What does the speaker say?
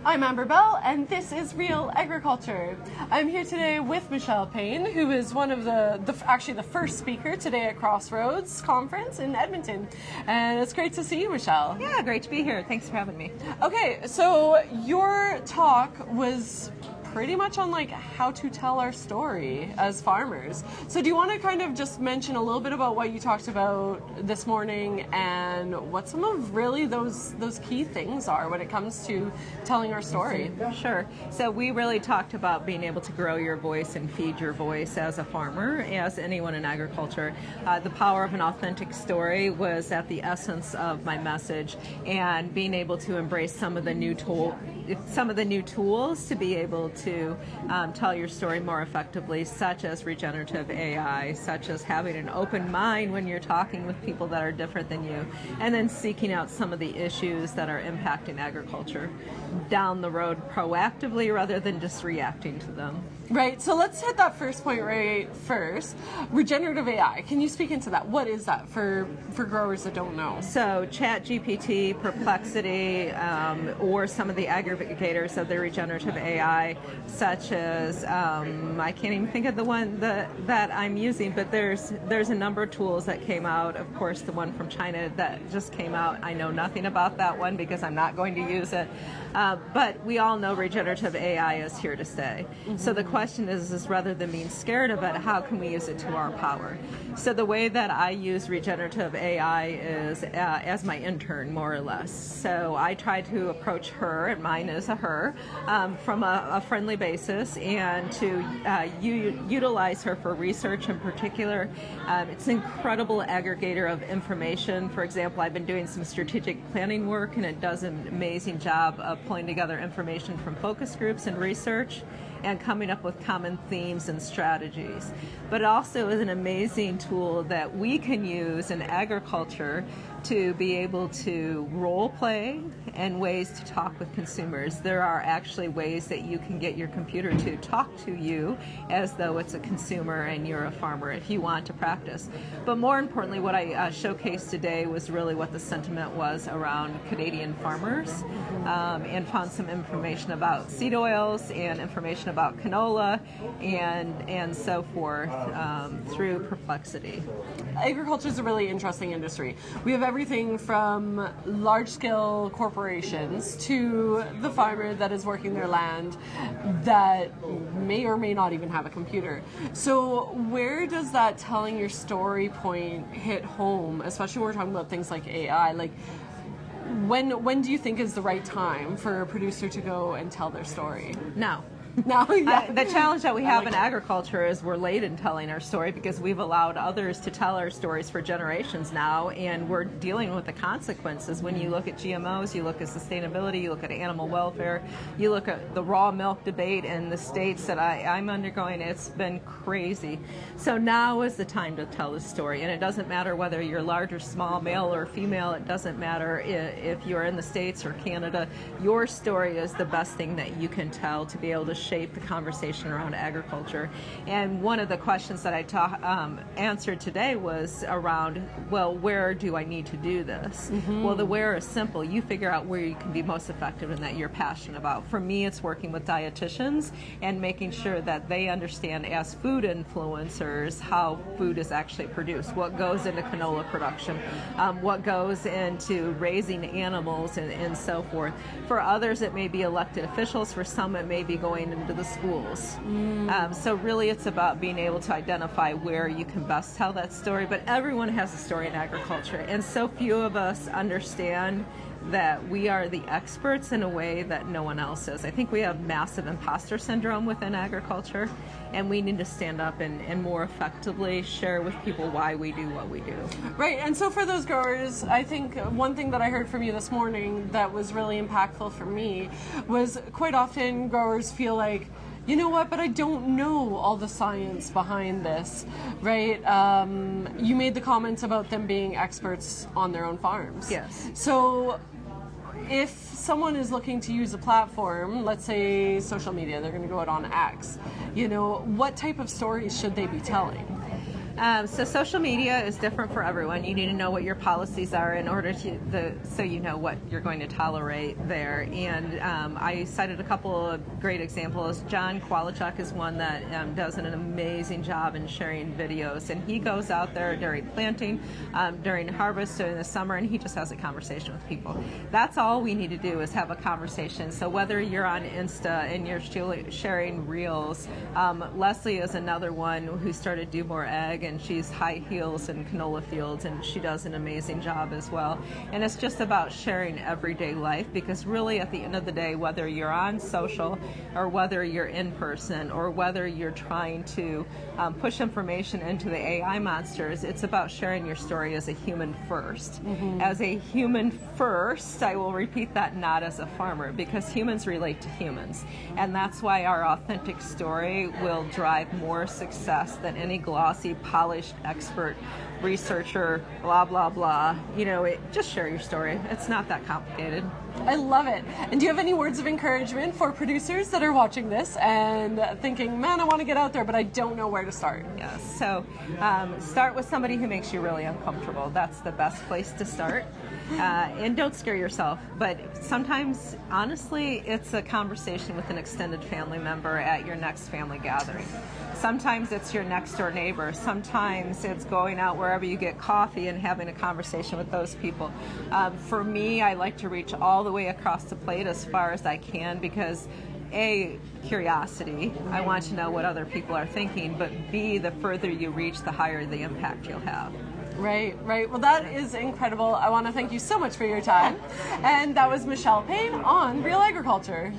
I'm Amber Bell, and this is Real Agriculture. I'm here today with Michele Payn, who is one of actually the first speaker today at Crossroads Conference in Edmonton. And it's great to see you, Michele. Yeah, great to be here. Thanks for having me. Okay, so your talk was pretty much on like how to tell our story as farmers. So do you want to kind of just mention a little bit about what you talked about this morning and what some of really those key things are when it comes to telling our story? Sure. So we really talked about being able to grow your voice and feed your voice as a farmer, as anyone in agriculture. The power of an authentic story was at the essence of my message, and being able to embrace some of the new tools to be able to tell your story more effectively, such as regenerative AI, such as having an open mind when you're talking with people that are different than you, and then seeking out some of the issues that are impacting agriculture down the road proactively rather than just reacting to them. Right, so let's hit that first point right first. Regenerative AI, can you speak into that? What is that for growers that don't know? So ChatGPT, Perplexity, or some of the aggregators of the regenerative AI, such as, I can't even think of the one that I'm using, but there's a number of tools that came out. Of course, the one from China that just came out, I know nothing about that one because I'm not going to use it. But we all know regenerative AI is here to stay. Mm-hmm. So the question is rather than being scared of it, how can we use it to our power? So the way that I use regenerative AI is as my intern, more or less. So I try to approach her, and mine is a her, from a friendly basis, and to utilize her for research in particular. It's an incredible aggregator of information. For example, I've been doing some strategic planning work, and it does an amazing job of pulling together information from focus groups and research and coming up with common themes and strategies. But it also is an amazing tool that we can use in agriculture to be able to role play and ways to talk with consumers. There are actually ways that you can get your computer to talk to you as though it's a consumer and you're a farmer if you want to practice. But more importantly, what I showcased today was really what the sentiment was around Canadian farmers, and found some information about seed oils and information about canola and so forth through Perplexity. Agriculture is a really interesting industry. We have everything from large-scale corporations to the farmer that is working their land that may or may not even have a computer. So where does that telling your story point hit home, especially when we're talking about things like AI? Like, when do you think is the right time for a producer to go and tell their story? Now. No, yeah. The challenge that we have in agriculture is we're late in telling our story because we've allowed others to tell our stories for generations now, and we're dealing with the consequences. When you look at GMOs, you look at sustainability, you look at animal welfare, you look at the raw milk debate in the states that I'm undergoing. It's been crazy. So now is the time to tell the story, and it doesn't matter whether you're large or small, male or female. It doesn't matter if you're in the States or Canada. Your story is the best thing that you can tell to be able to shape the conversation around agriculture. And one of the questions that I answered today was around, well, where do I need to do this? Mm-hmm. Well, the where is simple. You figure out where you can be most effective and that you're passionate about. For me, it's working with dietitians and making sure that they understand as food influencers how food is actually produced, what goes into canola production, what goes into raising animals and so forth. For others, it may be elected officials. For some, it may be going into the schools. So really it's about being able to identify where you can best tell that story. But everyone has a story in agriculture, and so few of us understand that we are the experts in a way that no one else is. I think we have massive imposter syndrome within agriculture, and we need to stand up and more effectively share with people why we do what we do. Right, and so for those growers, I think one thing that I heard from you this morning that was really impactful for me was quite often growers feel like, you know what, but I don't know all the science behind this, right? You made the comments about them being experts on their own farms. Yes. So if someone is looking to use a platform, let's say social media, they're going to go out on X, you know, what type of stories should they be telling? So social media is different for everyone. You need to know what your policies are in order to so you know what you're going to tolerate there. And I cited a couple of great examples. John Kowalczyk is one that does an amazing job in sharing videos, and he goes out there during planting, during harvest, during the summer, and he just has a conversation with people. That's all we need to do is have a conversation. So whether you're on Insta and you're sharing reels, Leslie is another one who started Do More Ag, and she's high heels in canola fields, and she does an amazing job as well. And it's just about sharing everyday life, because really at the end of the day, whether you're on social or whether you're in person or whether you're trying to push information into the AI monsters, it's about sharing your story as a human first. As a human first, I will repeat that, not as a farmer, because humans relate to humans. And that's why our authentic story will drive more success than any glossy, polished expert researcher, blah, blah, blah. You know, just share your story. It's not that complicated. I love it. And do you have any words of encouragement for producers that are watching this and thinking, man, I want to get out there, but I don't know where to start? Yes. So start with somebody who makes you really uncomfortable. That's the best place to start. And don't scare yourself. But sometimes, honestly, it's a conversation with an extended family member at your next family gathering. Sometimes it's your next door neighbor. Sometimes it's going out wherever you get coffee and having a conversation with those people. For me, I like to reach all the way across the plate as far as I can, because A, curiosity. I want to know what other people are thinking, but B, the further you reach, the higher the impact you'll have. Right, right. Well, that is incredible. I want to thank you so much for your time. And that was Michele Payn on Real Agriculture.